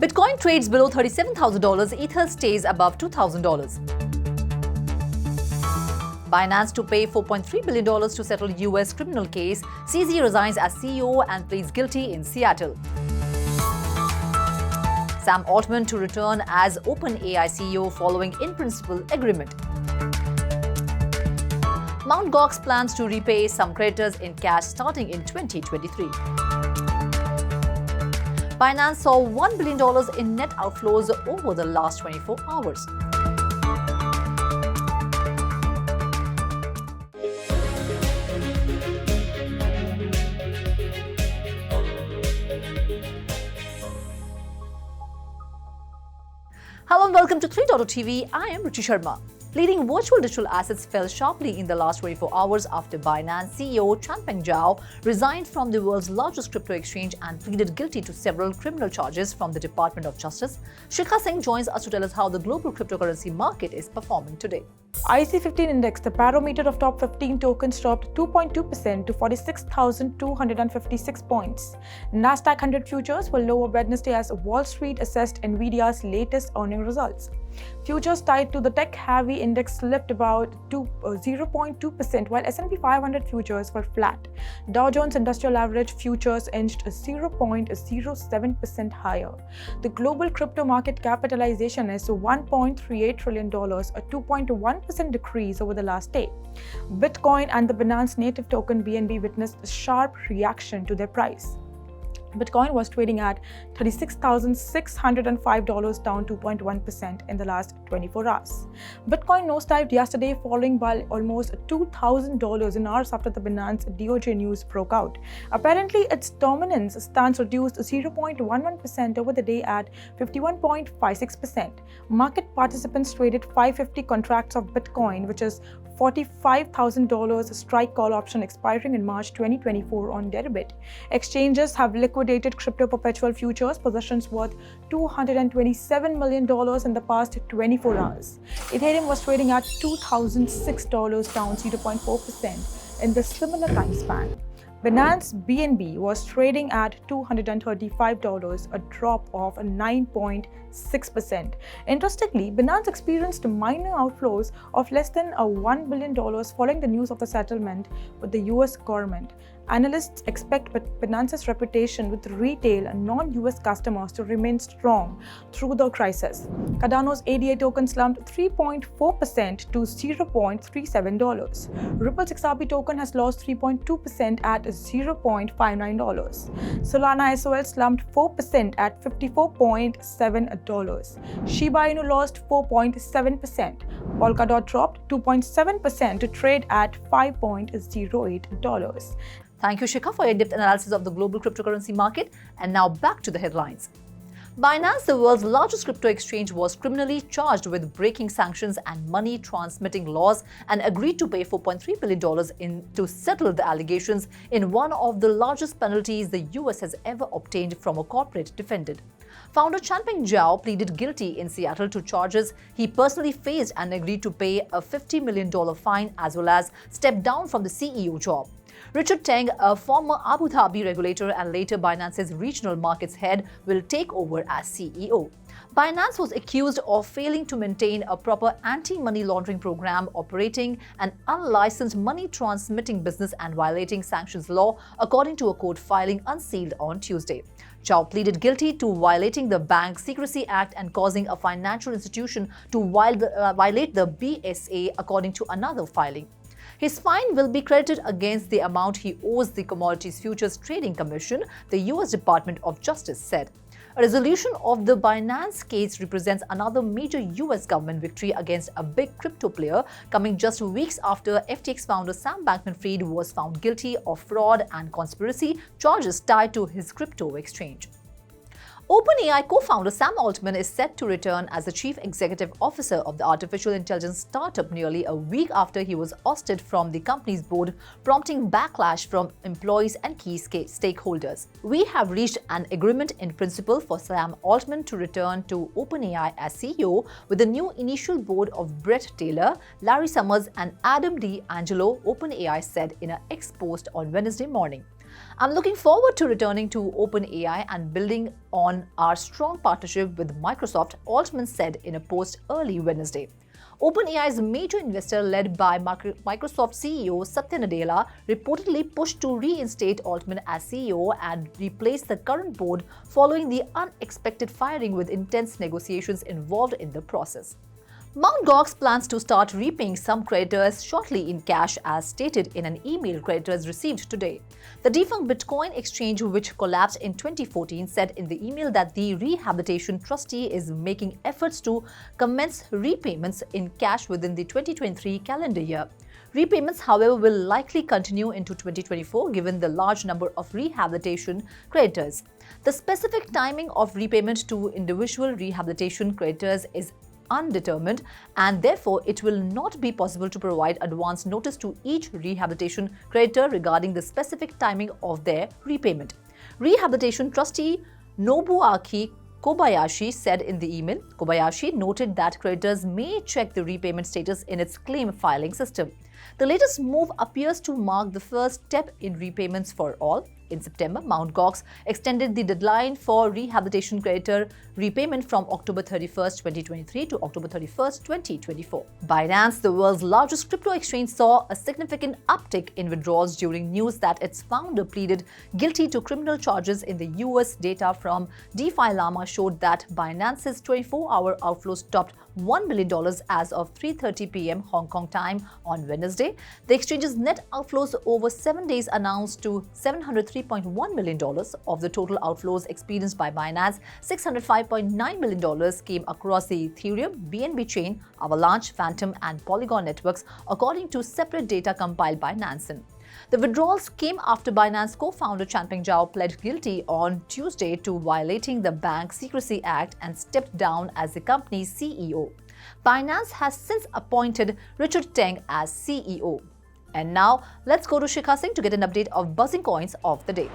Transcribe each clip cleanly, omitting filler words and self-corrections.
Bitcoin trades below $37,000, Ether stays above $2,000. Binance to pay $4.3 billion to settle US criminal case. CZ resigns as CEO and pleads guilty in Seattle. Sam Altman to return as OpenAI CEO following in-principle agreement. Mt. Gox plans to repay some creditors in cash starting in 2023. Binance saw $1 billion in net outflows over the last 24 hours. Hello and welcome to 3.0 TV. I am Ruchi Sharma. Leading virtual digital assets fell sharply in the last 24 hours after Binance CEO Changpeng Zhao resigned from the world's largest crypto exchange and pleaded guilty to several criminal charges from the Department of Justice. Shikha Singh joins us to tell us how the global cryptocurrency market is performing today. IC15 index, the barometer of top 15 tokens, dropped 2.2% to 46,256 points. Nasdaq 100 futures were lower Wednesday as Wall Street assessed Nvidia's latest earnings results. Futures tied to the tech-heavy index slipped about 0.2%, while S&P 500 futures were flat. Dow Jones Industrial Average futures inched 0.07% higher. The global crypto market capitalization is $1.38 trillion, a 2.1% decrease over the last day. Bitcoin and the Binance native token BNB witnessed a sharp reaction to their price. Bitcoin was trading at $36,605, down 2.1% in the last 24 hours. Bitcoin nosedived yesterday, falling by almost $2,000 in hours after the Binance DOJ news broke out. Apparently, its dominance stance reduced 0.11% over the day at 51.56%. Market participants traded 550 contracts of Bitcoin, which is $45,000 strike call option expiring in March 2024 on Deribit. Exchanges have liquidated crypto perpetual futures positions worth $227 million in the past 24 hours. Ethereum was trading at $2,006, down 0.4% in the similar time span. Binance BNB was trading at $235, a drop of 9.6%. Interestingly, Binance experienced minor outflows of less than $1 billion following the news of the settlement with the US government. Analysts expect Binance's reputation with retail and non-US customers to remain strong through the crisis. Cardano's ADA token slumped 3.4% to $0.37. Ripple's XRP token has lost 3.2% at $0.59. Solana SOL slumped 4% at $54.7. Shiba Inu lost 4.7%. Polkadot dropped 2.7% to trade at $5.08. Thank you, Shikha, for your in-depth analysis of the global cryptocurrency market. And now back to the headlines. Binance, the world's largest crypto exchange, was criminally charged with breaking sanctions and money transmitting laws and agreed to pay $4.3 billion to settle the allegations in one of the largest penalties the US has ever obtained from a corporate defendant. Founder Changpeng Zhao pleaded guilty in Seattle to charges he personally faced and agreed to pay a $50 million fine as well as step down from the CEO job. Richard Teng, a former Abu Dhabi regulator and later Binance's regional markets head, will take over as CEO. Binance was accused of failing to maintain a proper anti-money laundering program, operating an unlicensed money transmitting business and violating sanctions law, according to a court filing unsealed on Tuesday. Zhao pleaded guilty to violating the Bank Secrecy Act and causing a financial institution to violate the BSA, according to another filing. His fine will be credited against the amount he owes the Commodities Futures Trading Commission, the US Department of Justice said. A resolution of the Binance case represents another major US government victory against a big crypto player, coming just weeks after FTX founder Sam Bankman-Fried was found guilty of fraud and conspiracy charges tied to his crypto exchange. OpenAI co-founder Sam Altman is set to return as the chief executive officer of the artificial intelligence startup nearly a week after he was ousted from the company's board, prompting backlash from employees and key stakeholders. We have reached an agreement in principle for Sam Altman to return to OpenAI as CEO with the new initial board of Brett Taylor, Larry Summers and Adam D'Angelo, OpenAI said in an X post on Wednesday morning. I'm looking forward to returning to OpenAI and building on our strong partnership with Microsoft, Altman said in a post early Wednesday. OpenAI's major investor, led by Microsoft CEO Satya Nadella, reportedly pushed to reinstate Altman as CEO and replace the current board following the unexpected firing, with intense negotiations involved in the process. Mt. Gox plans to start repaying some creditors shortly in cash, as stated in an email creditors received today. The defunct Bitcoin exchange, which collapsed in 2014, said in the email that the Rehabilitation Trustee is making efforts to commence repayments in cash within the 2023 calendar year. Repayments, however, will likely continue into 2024 given the large number of rehabilitation creditors. The specific timing of repayment to individual rehabilitation creditors is undetermined, and therefore it will not be possible to provide advance notice to each rehabilitation creditor regarding the specific timing of their repayment. Rehabilitation trustee Nobuaki Kobayashi said in the email. Kobayashi noted that creditors may check the repayment status in its claim filing system. The latest move appears to mark the first step in repayments for all. In September, Mt. Gox extended the deadline for rehabilitation creditor repayment from October 31st, 2023 to October 31st, 2024. Binance, the world's largest crypto exchange, saw a significant uptick in withdrawals during news that its founder pleaded guilty to criminal charges in the US. Data from DeFi Llama showed that Binance's 24-hour outflows topped $1 billion as of 3:30 p.m. Hong Kong time on Wednesday. The exchange's net outflows over 7 days announced to $703.1 million. Of the total outflows experienced by Binance, $605.9 million came across the Ethereum, BNB chain, Avalanche, Phantom, and Polygon networks, according to separate data compiled by Nansen. The withdrawals came after Binance co-founder Changpeng Zhao pled guilty on Tuesday to violating the Bank Secrecy Act and stepped down as the company's CEO. Binance has since appointed Richard Teng as CEO. And now, let's go to Shikha Singh to get an update of buzzing coins of the day.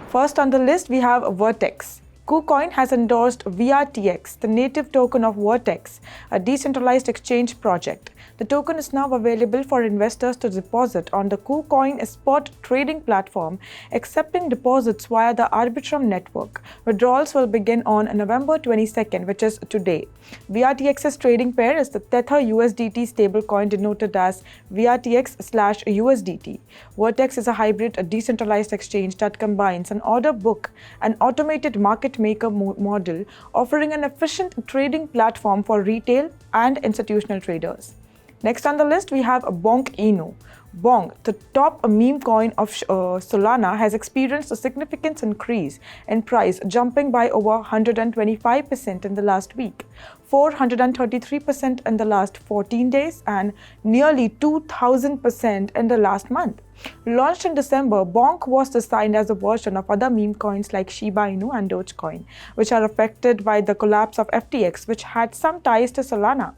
First on the list, we have Vertex. KuCoin has endorsed VRTX, the native token of Vertex, a decentralized exchange project. The token is now available for investors to deposit on the KuCoin spot trading platform, accepting deposits via the Arbitrum network. Withdrawals will begin on November 22nd, which is today. VRTX's trading pair is the Tether USDT stablecoin denoted as VRTX/USDT. Vertex is a hybrid decentralized exchange that combines an order book and automated market maker model, offering an efficient trading platform for retail and institutional traders. Next on the list, we have Bonk Inu. Bonk, the top meme coin of Solana, has experienced a significant increase in price, jumping by over 125% in the last week, 433% in the last 14 days, and nearly 2,000% in the last month. Launched in December, Bonk was designed as a version of other meme coins like Shiba Inu and DogeCoin, which are affected by the collapse of FTX, which had some ties to Solana.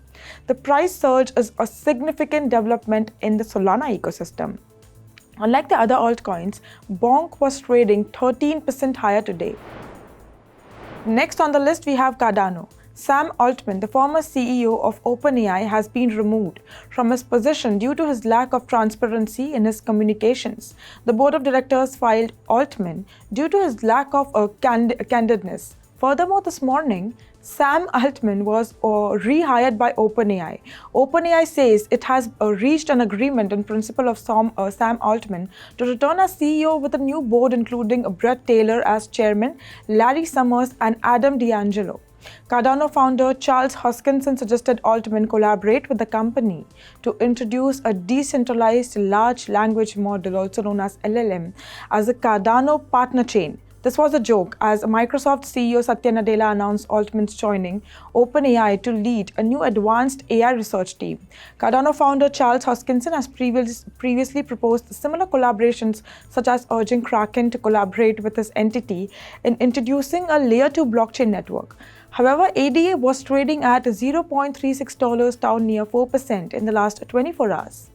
The price surge is a significant development in the Solana ecosystem. Unlike the other altcoins, Bonk was trading 13% higher today. Next on the list, we have Cardano. Sam Altman, the former CEO of OpenAI, has been removed from his position due to his lack of transparency in his communications. The board of directors fired Altman due to his lack of candidness. Furthermore, this morning, Sam Altman was rehired by OpenAI. OpenAI says it has reached an agreement in principle of Sam Altman to return as CEO with a new board including Brett Taylor as chairman, Larry Summers, and Adam D'Angelo. Cardano founder Charles Hoskinson suggested Altman collaborate with the company to introduce a decentralized large language model, also known as LLM, as a Cardano partner chain. This was a joke, as Microsoft CEO Satya Nadella announced Altman's joining OpenAI to lead a new advanced AI research team. Cardano founder Charles Hoskinson has previously proposed similar collaborations, such as urging Kraken to collaborate with his entity in introducing a Layer 2 blockchain network. However, ADA was trading at $0.36, down near 4% in the last 24 hours.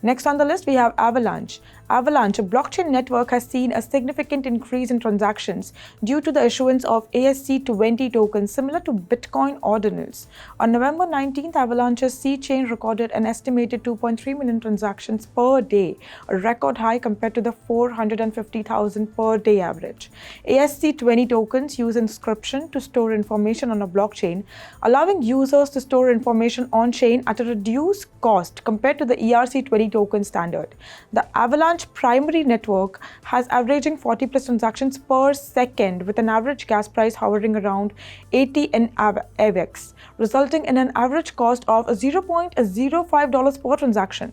Next on the list, we have Avalanche. Avalanche, a blockchain network, has seen a significant increase in transactions due to the issuance of ERC-20 tokens similar to Bitcoin ordinals. On November 19th, Avalanche's C-chain recorded an estimated 2.3 million transactions per day, a record high compared to the 450,000 per day average. ERC-20 tokens use inscription to store information on a blockchain, allowing users to store information on-chain at a reduced cost compared to the ERC-20 token standard. The Avalanche primary network has averaging 40 plus transactions per second, with an average gas price hovering around 80 in AVX, resulting in an average cost of $0.05 per transaction.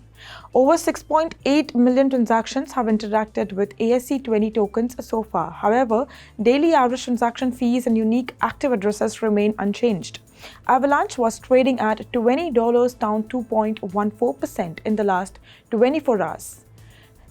Over 6.8 million transactions have interacted with ERC-20 tokens so far. However, daily average transaction fees and unique active addresses remain unchanged. Avalanche was trading at $20, down 2.14% in the last 24 hours.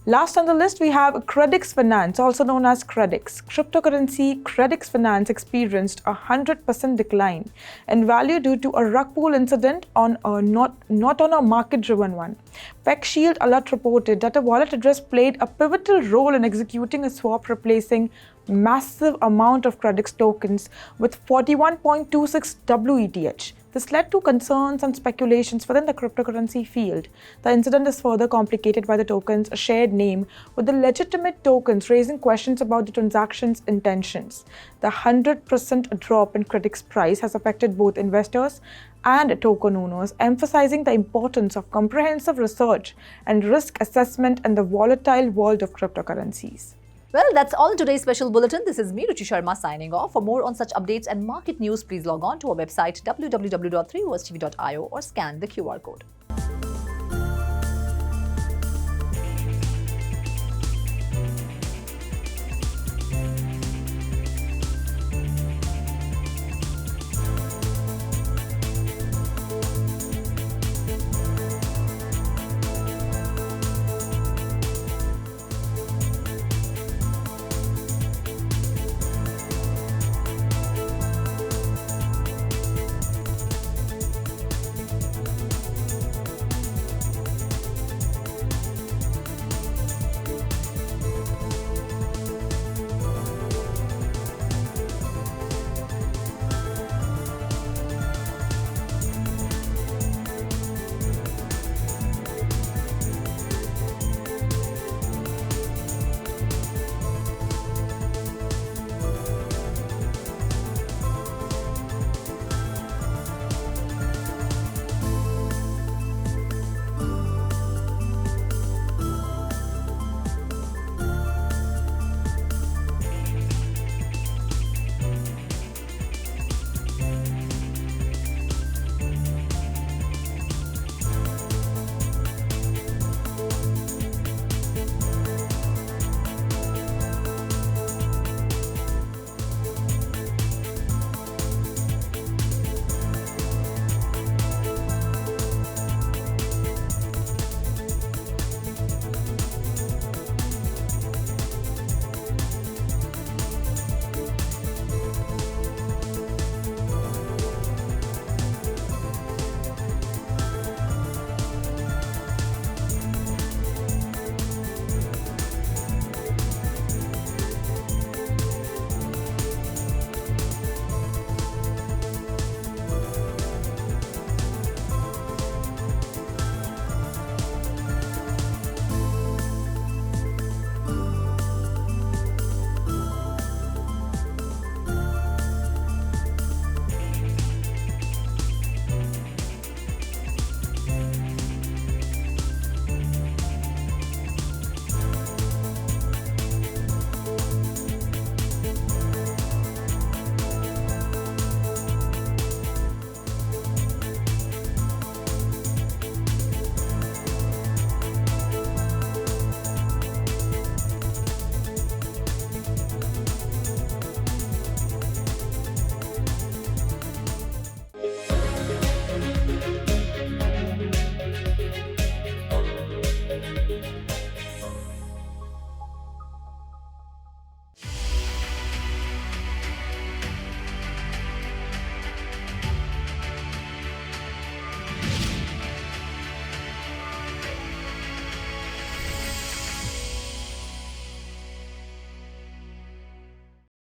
Last on the list, we have Credix Finance, also known as Credix. Cryptocurrency Credix Finance experienced a 100% decline in value due to a rug pull incident on not on a market-driven one. PeckShield Alert reported that a wallet address played a pivotal role in executing a swap, replacing massive amount of Credix tokens with 41.26 WETH. This led to concerns and speculations within the cryptocurrency field. The incident is further complicated by the token's shared name with the legitimate tokens, raising questions about the transaction's intentions. The 100% drop in Credix price has affected both investors and token owners, emphasizing the importance of comprehensive research and risk assessment in the volatile world of cryptocurrencies. Well, that's all in today's special bulletin. This is me, Ruchi Sharma, signing off. For more on such updates and market news, please log on to our website www.3rostv.io or scan the QR code.